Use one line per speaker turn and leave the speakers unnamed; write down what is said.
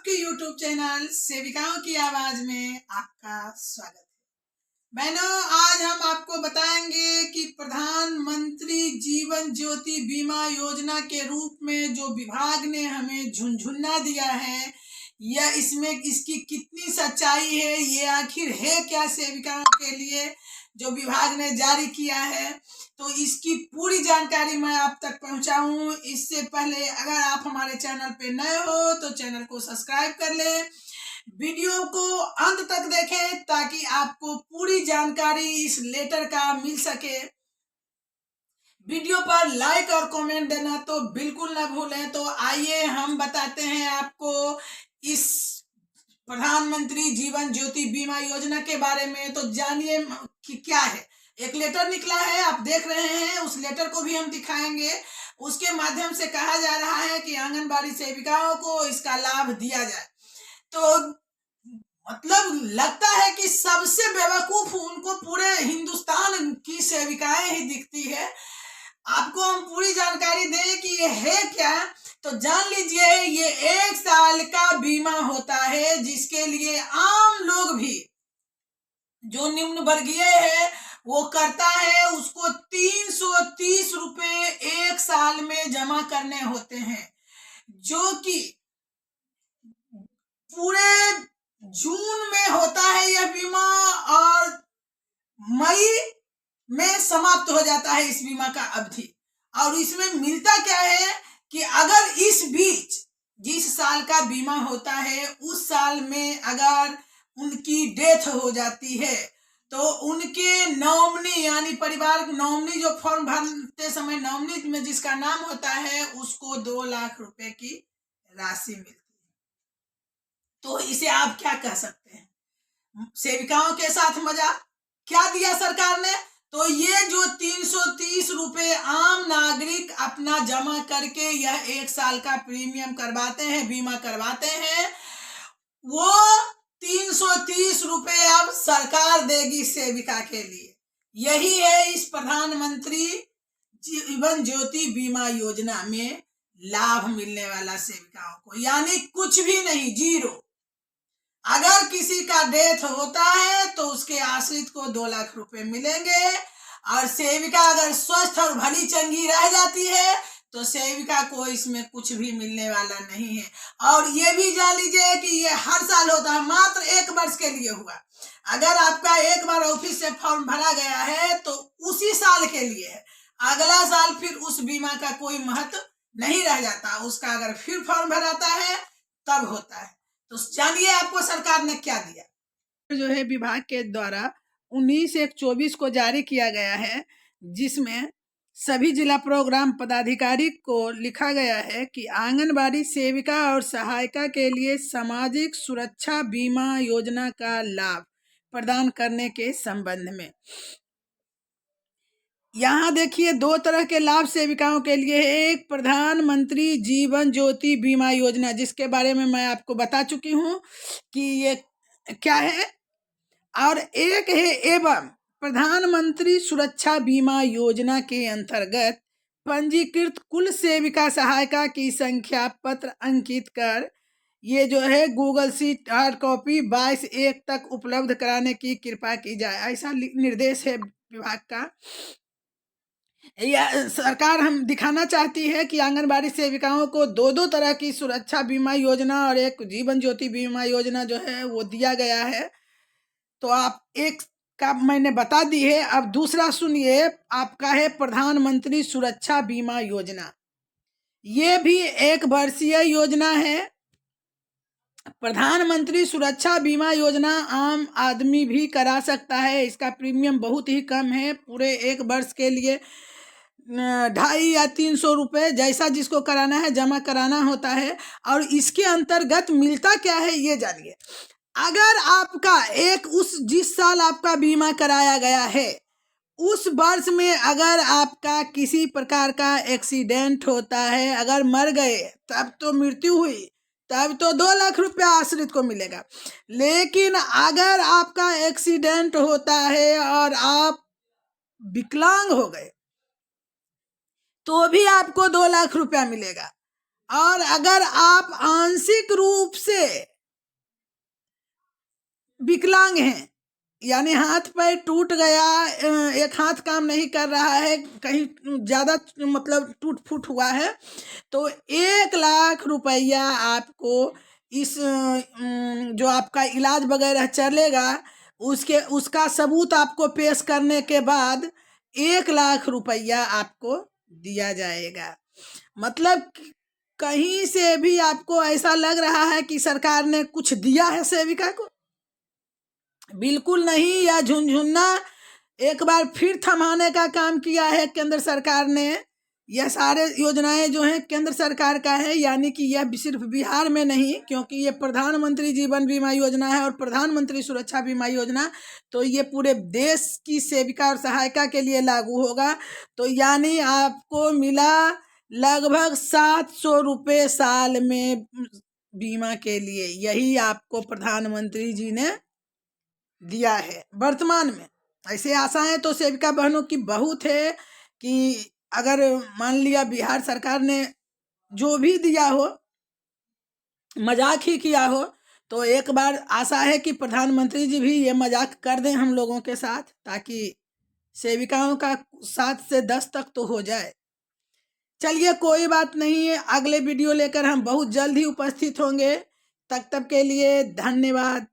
आपके YouTube channel सेविकाओं की आवाज में आपका स्वागत है। बहनों, आज हम आपको बताएंगे कि प्रधानमंत्री जीवन ज्योति बीमा योजना के रूप में जो विभाग ने हमें झुनझुना दिया है, यह इसमें इसकी कितनी सच्चाई है, ये आखिर है क्या सेविकाओं के लिए जो विभाग ने जारी किया है। तो इसकी पूरी जानकारी मैं आप तक पहुंचाऊं, इससे पहले अगर आप हमारे चैनल पे नए हो तो चैनल को सब्सक्राइब कर लें, वीडियो को अंत तक देखें ताकि आपको पूरी जानकारी इस लेटर का मिल सके। वीडियो पर लाइक और कमेंट देना तो बिल्कुल ना भूलें। तो आइए हम बताते हैं आपको इस प्रधानमंत्री जीवन ज्योति बीमा योजना के बारे में। तो जानिए कि क्या है। एक लेटर निकला है, आप देख रहे हैं, उस लेटर को भी हम दिखाएंगे। उसके माध्यम से कहा जा रहा है कि आंगनबाड़ी सेविकाओं को इसका लाभ दिया जाए। तो मतलब लगता है कि सबसे बेवकूफ उनको पूरे हिंदुस्तान की सेविकाएं ही दिखती है। आपको हम पूरी जानकारी दें कि ये है क्या, तो जान लीजिए। ये 1 साल का बीमा होता है जिसके लिए आम लोग भी जो निम्न वर्गीय है वो करता है। उसको 330 रुपए 1 साल में जमा करने होते हैं, जो कि पूरे जून में होता है यह बीमा और मई में समाप्त हो जाता है इस बीमा का अवधि। और इसमें मिलता क्या है कि अगर इस बीच जिस साल का बीमा होता है उस साल में अगर उनकी डेथ हो जाती है तो उनके नॉमिनी यानी परिवार नॉमिनी जो फॉर्म भरते समय नॉमिनी में जिसका नाम होता है उसको 2 लाख रुपए की राशि मिलती है। तो इसे आप क्या कह सकते हैं? सेविकाओं के साथ मजाक क्या दिया सरकार ने? तो ये जो 330 रुपए आम नागरिक अपना जमा करके यह 1 साल का प्रीमियम करवाते हैं, बीमा करवाते हैं, वो 330 रुपए अब सरकार देगी सेविका के लिए। यही है इस प्रधानमंत्री जीवन ज्योति बीमा योजना में लाभ मिलने वाला सेविकाओं को, यानी कुछ भी नहीं, जीरो। अगर किसी का डेथ होता है तो उसके आश्रित को 2 लाख रुपए मिलेंगे, और सेविका अगर स्वस्थ और भली चंगी रह जाती है तो सेविका को इसमें कुछ भी मिलने वाला नहीं है। और ये भी जान लीजिए कि ये हर साल होता है, मात्र 1 वर्ष के लिए हुआ। अगर आपका एक बार ऑफिस से फॉर्म भरा गया है तो उसी साल के लिए है, अगला साल फिर उस बीमा का कोई महत्व नहीं रह जाता। उसका अगर फिर फॉर्म भराता है तब होता है। तो जानिए आपको सरकार ने क्या दिया। जो है विभाग के द्वारा 19/1/24 को जारी किया गया है, जिसमें सभी जिला प्रोग्राम पदाधिकारी को लिखा गया है कि आंगनबाड़ी सेविका और सहायिका के लिए सामाजिक सुरक्षा बीमा योजना का लाभ प्रदान करने के संबंध में। यहाँ देखिए 2 तरह के लाभ सेविकाओं के लिए है। एक प्रधानमंत्री जीवन ज्योति बीमा योजना, जिसके बारे में मैं आपको बता चुकी हूँ कि ये क्या है, और एक है एवं प्रधानमंत्री सुरक्षा बीमा योजना के अंतर्गत पंजीकृत कुल सेविका सहायिका की संख्या पत्र अंकित कर ये जो है गूगल शीट हार्ड कॉपी 22/1 तक उपलब्ध कराने की कृपा की जाए, ऐसा निर्देश है विभाग का। या सरकार हम दिखाना चाहती है कि आंगनबाड़ी सेविकाओं को 2 तरह की सुरक्षा बीमा योजना और एक जीवन ज्योति बीमा योजना जो है वो दिया गया है। तो आप एक का मैंने बता दी है। अब दूसरा सुनिए, आपका है प्रधानमंत्री सुरक्षा बीमा योजना। ये भी 1 वर्षीय योजना है। प्रधानमंत्री सुरक्षा बीमा योजना आम आदमी भी करा सकता है। इसका प्रीमियम बहुत ही कम है, पूरे 1 वर्ष के लिए 250 या 300 रुपये, जैसा जिसको कराना है जमा कराना होता है। और इसके अंतर्गत मिलता क्या है ये जानिए। अगर आपका जिस साल आपका बीमा कराया गया है उस वर्ष में अगर आपका किसी प्रकार का एक्सीडेंट होता है, अगर मर गए तब तो मृत्यु हुई, तब तो 2 लाख रुपया आश्रित को मिलेगा। लेकिन अगर आपका एक्सीडेंट होता है और आप विकलांग हो गए तो भी आपको 2 लाख रुपया मिलेगा। और अगर आप आंशिक रूप से विकलांग हैं, यानी हाथ पैर टूट गया, एक हाथ काम नहीं कर रहा है, कहीं ज्यादा मतलब टूट फूट हुआ है, तो 1 लाख रुपया आपको इस जो आपका इलाज वगैरह चलेगा उसका सबूत आपको पेश करने के बाद 1 लाख रुपया आपको दिया जाएगा। मतलब कहीं से भी आपको ऐसा लग रहा है कि सरकार ने कुछ दिया है सेविका को, बिल्कुल नहीं। यह झुनझुना एक बार फिर थमाने का काम किया है केंद्र सरकार ने। यह सारे योजनाएं जो हैं केंद्र सरकार का है, यानी कि यह सिर्फ बिहार में नहीं, क्योंकि ये प्रधानमंत्री जीवन बीमा योजना है और प्रधानमंत्री सुरक्षा बीमा योजना, तो ये पूरे देश की सेविका और सहायिका के लिए लागू होगा। तो यानी आपको मिला लगभग 700 रुपये साल में बीमा के लिए, यही आपको प्रधानमंत्री जी ने दिया है वर्तमान में। ऐसे आशाएं तो सेविका बहनों की बहुत है कि अगर मान लिया बिहार सरकार ने जो भी दिया हो, मजाक ही किया हो, तो एक बार आशा है कि प्रधानमंत्री जी भी ये मजाक कर दें हम लोगों के साथ, ताकि सेविकाओं का 7 से 10 तक तो हो जाए। चलिए कोई बात नहीं है, अगले वीडियो लेकर हम बहुत जल्द ही उपस्थित होंगे। तब के लिए धन्यवाद।